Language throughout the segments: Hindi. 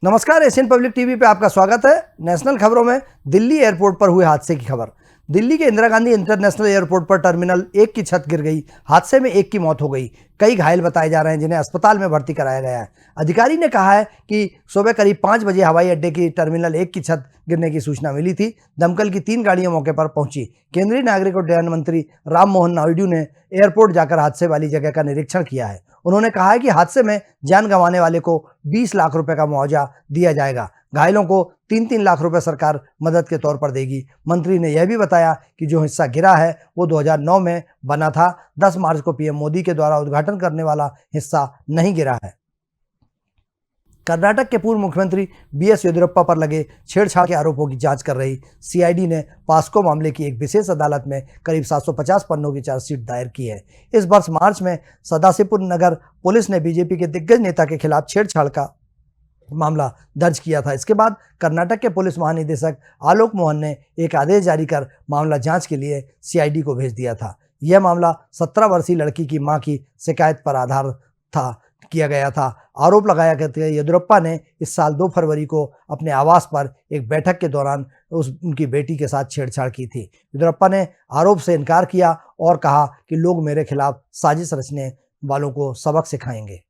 नमस्कार, एशियन पब्लिक टीवी पे आपका स्वागत है। नेशनल खबरों में दिल्ली एयरपोर्ट पर हुए हादसे की खबर। दिल्ली के इंदिरा गांधी इंटरनेशनल एयरपोर्ट पर टर्मिनल 1 की छत गिर गई। हादसे में 1 की मौत हो गई। कई घायल बताए जा रहे हैं जिन्हें अस्पताल में भर्ती कराया गया है। अधिकारी ने कहा है कि सुबह करीब 5 बजे हवाई अड्डे की टर्मिनल 1 की छत गिरने की सूचना मिली थी। दमकल की 3 गाड़ियां मौके पर पहुंची। केंद्रीय नागरिक उड्डयन मंत्री राम मोहन नायडू ने एयरपोर्ट जाकर हादसे वाली जगह का निरीक्षण किया है। उन्होंने कहा है कि हादसे में जान गंवाने वाले को 20 लाख रुपए का मुआवजा दिया जाएगा। घायलों को 3-3 लाख रुपए सरकार मदद के तौर पर देगी। मंत्री ने यह भी बताया कि जो हिस्सा गिरा है वो 2009 में बना था। 10 मार्च को पीएम मोदी के द्वारा उद्घाटन करने वाला हिस्सा नहीं गिरा है। कर्नाटक के पूर्व मुख्यमंत्री बीएस येदियुरप्पा पर लगे छेड़छाड़ के आरोपों की जांच कर रही सीआईडी ने पास्को मामले की एक विशेष अदालत में करीब 750 पन्नों की चार्जशीट दायर की है। इस वर्ष मार्च में सदाशिवपुर नगर पुलिस ने बीजेपी के दिग्गज नेता के खिलाफ छेड़छाड़ का मामला दर्ज किया था। इसके बाद कर्नाटक के पुलिस महानिदेशक आलोक मोहन ने एक आदेश जारी कर मामला जांच के लिए सीआईडी को भेज दिया था। यह मामला 17 वर्षीय लड़की की मां की शिकायत पर आधार किया गया था। आरोप लगाया गया कि येदियुरप्पा ने इस साल 2 फरवरी को अपने आवास पर एक बैठक के दौरान उनकी बेटी के साथ छेड़छाड़ की थी। येदियुरप्पा ने आरोप से इनकार किया और कहा कि लोग मेरे खिलाफ साजिश रचने वालों को सबक सिखाएंगे।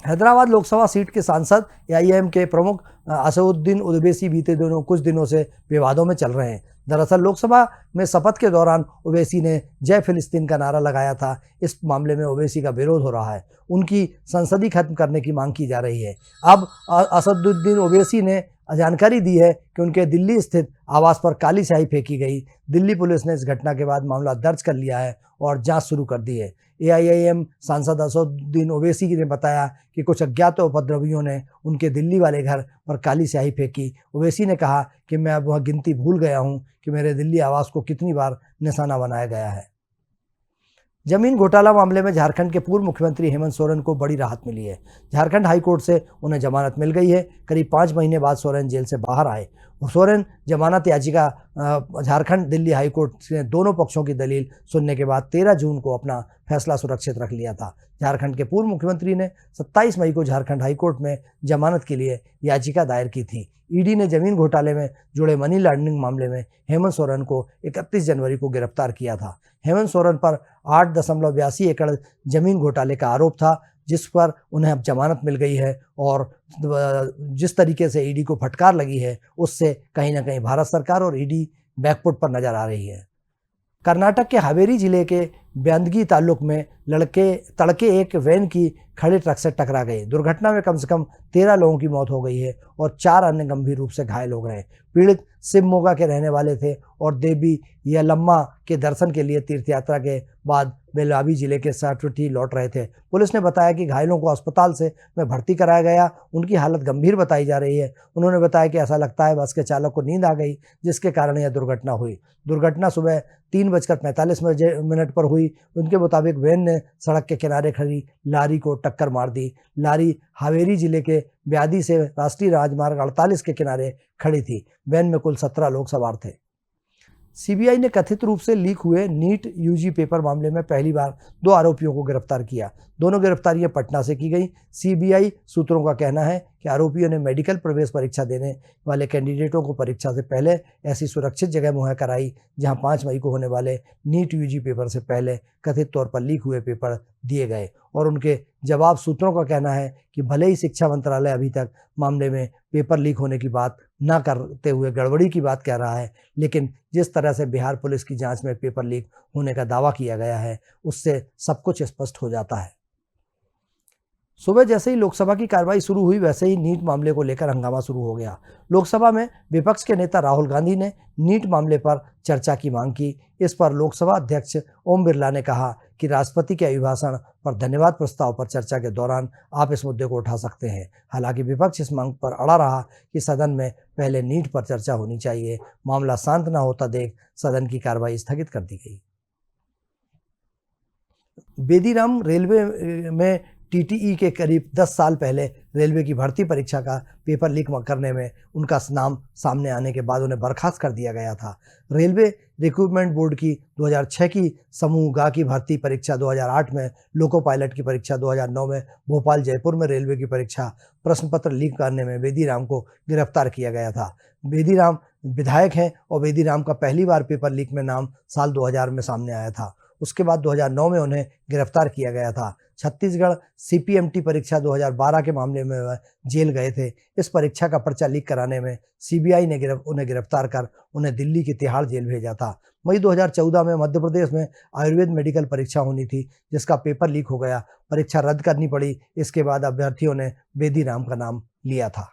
हैदराबाद लोकसभा सीट के सांसद एआईएम के प्रमुख असदुद्दीन ओवैसी बीते कुछ दिनों से विवादों में चल रहे हैं। दरअसल लोकसभा में शपथ के दौरान ओवैसी ने जय फिलिस्तीन का नारा लगाया था। इस मामले में ओवैसी का विरोध हो रहा है। उनकी संसदीय खत्म करने की मांग की जा रही है। अब असदुद्दीन ओवैसी ने जानकारी दी है कि उनके दिल्ली स्थित आवास पर काली स्याही फेंकी गई। दिल्ली पुलिस ने इस घटना के बाद मामला दर्ज कर लिया है और जांच शुरू कर दी है। एआईएम सांसद असदुद्दीन ओवैसी ने बताया कि कुछ अज्ञात उपद्रवियों ने उनके दिल्ली वाले घर पर काली स्याही फेंकी। ओवैसी ने कहा कि मैं अब वह गिनती भूल गया हूं कि मेरे दिल्ली आवास को कितनी बार निशाना बनाया गया है। जमीन घोटाला मामले में झारखंड के पूर्व मुख्यमंत्री हेमंत सोरेन को बड़ी राहत मिली है। झारखंड हाईकोर्ट से उन्हें जमानत मिल गई है। करीब 5 महीने बाद सोरेन जेल से बाहर आए। सोरेन जमानत याचिका झारखंड दिल्ली हाईकोर्ट ने दोनों पक्षों की दलील सुनने के बाद 13 जून को अपना फैसला सुरक्षित रख लिया था। झारखंड के पूर्व मुख्यमंत्री ने 27 मई को झारखंड हाईकोर्ट में जमानत के लिए याचिका दायर की थी। ईडी ने जमीन घोटाले में जुड़े मनी लॉन्ड्रिंग मामले में हेमंत सोरेन को 31 जनवरी को गिरफ्तार किया था। हेमंत सोरेन पर 8.82 एकड़ जमीन घोटाले का आरोप था, जिस पर उन्हें अब जमानत मिल गई है। और जिस तरीके से ईडी को फटकार लगी है उससे कहीं ना कहीं भारत सरकार और ईडी बैकफुट पर नजर आ रही है। कर्नाटक के हावेरी जिले के ब्यांदगी ताल्लुक में तड़के एक वैन की खड़े ट्रक से टकरा गई। दुर्घटना में कम से कम 13 लोगों की मौत हो गई है और 4 अन्य गंभीर रूप से घायल हो गए। पीड़ित शिवमोगा के रहने वाले थे और देवी यलम्मा के दर्शन के लिए तीर्थ यात्रा के बाद बेलावी जिले के साटवटी लौट रहे थे। पुलिस ने बताया कि घायलों को अस्पताल में भर्ती कराया गया। उनकी हालत गंभीर बताई जा रही है। उन्होंने बताया कि ऐसा लगता है बस के चालक को नींद आ गई, जिसके कारण यह दुर्घटना हुई। दुर्घटना सुबह 3:45 पर हुई। उनके मुताबिक वैन ने सड़क के किनारे खड़ी लारी को टक्कर मार दी। लारी हावेरी जिले के ब्यादी से राष्ट्रीय राजमार्ग 48 के किनारे खड़ी थी। वैन में कुल 17 लोग सवार थे। सीबीआई ने कथित रूप से लीक हुए नीट यूजी पेपर मामले में पहली बार 2 आरोपियों को गिरफ्तार किया। दोनों गिरफ्तारियां पटना से की गई। सीबीआई सूत्रों का कहना है कि आरोपियों ने मेडिकल प्रवेश परीक्षा देने वाले कैंडिडेटों को परीक्षा से पहले ऐसी सुरक्षित जगह मुहैया कराई जहां 5 मई को होने वाले नीट यूजी पेपर से पहले कथित तौर पर लीक हुए पेपर दिए गए। और उनके जवाब सूत्रों का कहना है कि भले ही शिक्षा मंत्रालय अभी तक मामले में पेपर लीक होने की बात न करते हुए गड़बड़ी की बात कह रहा है, लेकिन जिस तरह से बिहार पुलिस की जांच में पेपर लीक होने का दावा किया गया है उससे सब कुछ स्पष्ट हो जाता है। सुबह जैसे ही लोकसभा की कार्रवाई शुरू हुई वैसे ही नीट मामले को लेकर हंगामा शुरू हो गया। लोकसभा में विपक्ष के नेता राहुल गांधी ने नीट मामले पर चर्चा की मांग की। इस पर लोकसभा अध्यक्ष ओम बिरला ने कहा कि राष्ट्रपति के अभिभाषण पर धन्यवाद प्रस्ताव पर चर्चा के दौरान आप इस मुद्दे को उठा सकते हैं। हालांकि विपक्ष इस मांग पर अड़ा रहा कि सदन में पहले नीट पर चर्चा होनी चाहिए। मामला शांत न होता देख सदन की कार्रवाई स्थगित कर दी गई। बेदीराम रेलवे में टीटीई के करीब 10 साल पहले रेलवे की भर्ती परीक्षा का पेपर लीक करने में उनका नाम सामने आने के बाद उन्हें बर्खास्त कर दिया गया था। रेलवे रिक्रूटमेंट बोर्ड की 2006 की समूह ग की भर्ती परीक्षा, 2008 में लोको पायलट की परीक्षा, 2009 में भोपाल जयपुर में रेलवे की परीक्षा प्रश्न पत्र लीक करने में बेदीराम को गिरफ्तार किया गया था। बेदीराम विधायक हैं और बेदीराम का पहली बार पेपर लीक में नाम साल 2000 में सामने आया था। उसके बाद 2009 में उन्हें गिरफ्तार किया गया था। छत्तीसगढ़ सीपीएमटी परीक्षा 2012 के मामले में वह जेल गए थे। इस परीक्षा का पर्चा लीक कराने में सीबीआई ने उन्हें गिरफ्तार कर उन्हें दिल्ली की तिहाड़ जेल भेजा था। मई 2014 में मध्य प्रदेश में आयुर्वेद मेडिकल परीक्षा होनी थी, जिसका पेपर लीक हो गया। परीक्षा रद्द करनी पड़ी। इसके बाद अभ्यर्थियों ने बेदीराम का नाम लिया था।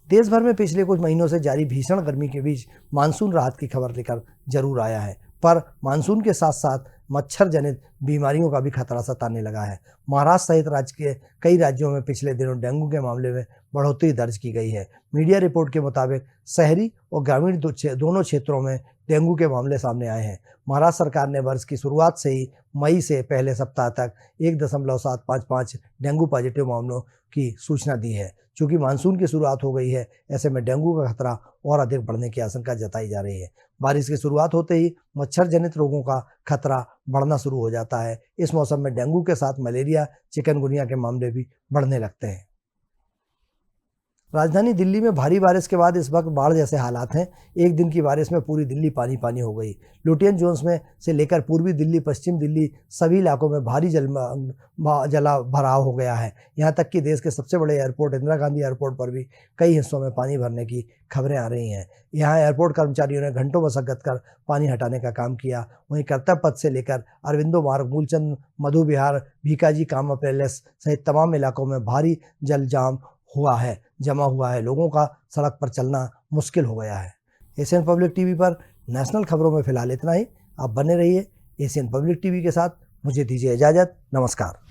देश भर में पिछले कुछ महीनों से जारी भीषण गर्मी के बीच मानसून राहत की खबर लेकर जरूर आया है, पर मानसून के साथ साथ मच्छर जनित बीमारियों का भी खतरा सताने लगा है। महाराष्ट्र सहित राज्य के कई राज्यों में पिछले दिनों डेंगू के मामले में बढ़ोतरी दर्ज की गई है। मीडिया रिपोर्ट के मुताबिक शहरी और ग्रामीण दोनों क्षेत्रों में डेंगू के मामले सामने आए हैं। महाराष्ट्र सरकार ने वर्ष की शुरुआत से ही मई से पहले सप्ताह तक 1.755 डेंगू पॉजिटिव मामलों की सूचना दी है। चूंकि मानसून की शुरुआत हो गई है, ऐसे में डेंगू का खतरा और अधिक बढ़ने की आशंका जताई जा रही है। बारिश की शुरुआत होते ही मच्छर जनित रोगों का खतरा बढ़ना शुरू हो जाता है। इस मौसम में डेंगू के साथ मलेरिया, चिकनगुनिया के मामले भी बढ़ने लगते हैं। राजधानी दिल्ली में भारी बारिश के बाद इस वक्त बाढ़ जैसे हालात हैं। एक दिन की बारिश में पूरी दिल्ली पानी पानी हो गई। लुटियन जोन्स में से लेकर पूर्वी दिल्ली, पश्चिम दिल्ली, सभी इलाकों में भारी जला भराव हो गया है। यहाँ तक कि देश के सबसे बड़े एयरपोर्ट इंदिरा गांधी एयरपोर्ट पर भी कई हिस्सों में पानी भरने की खबरें आ रही हैं। यहाँ एयरपोर्ट कर्मचारियों ने घंटों मशक्कत कर पानी हटाने का काम किया। वहीं कर्तव्य पथ से लेकर अरविंदो मार्ग, मूलचंद, मधु विहार, भीकाजी कामा पैलेस सहित तमाम इलाकों में भारी जल जमा हुआ है। लोगों का सड़क पर चलना मुश्किल हो गया है। एशियन पब्लिक टीवी पर नेशनल खबरों में फिलहाल इतना ही। आप बने रहिए एशियन पब्लिक टीवी के साथ। मुझे दीजिए इजाज़त। नमस्कार।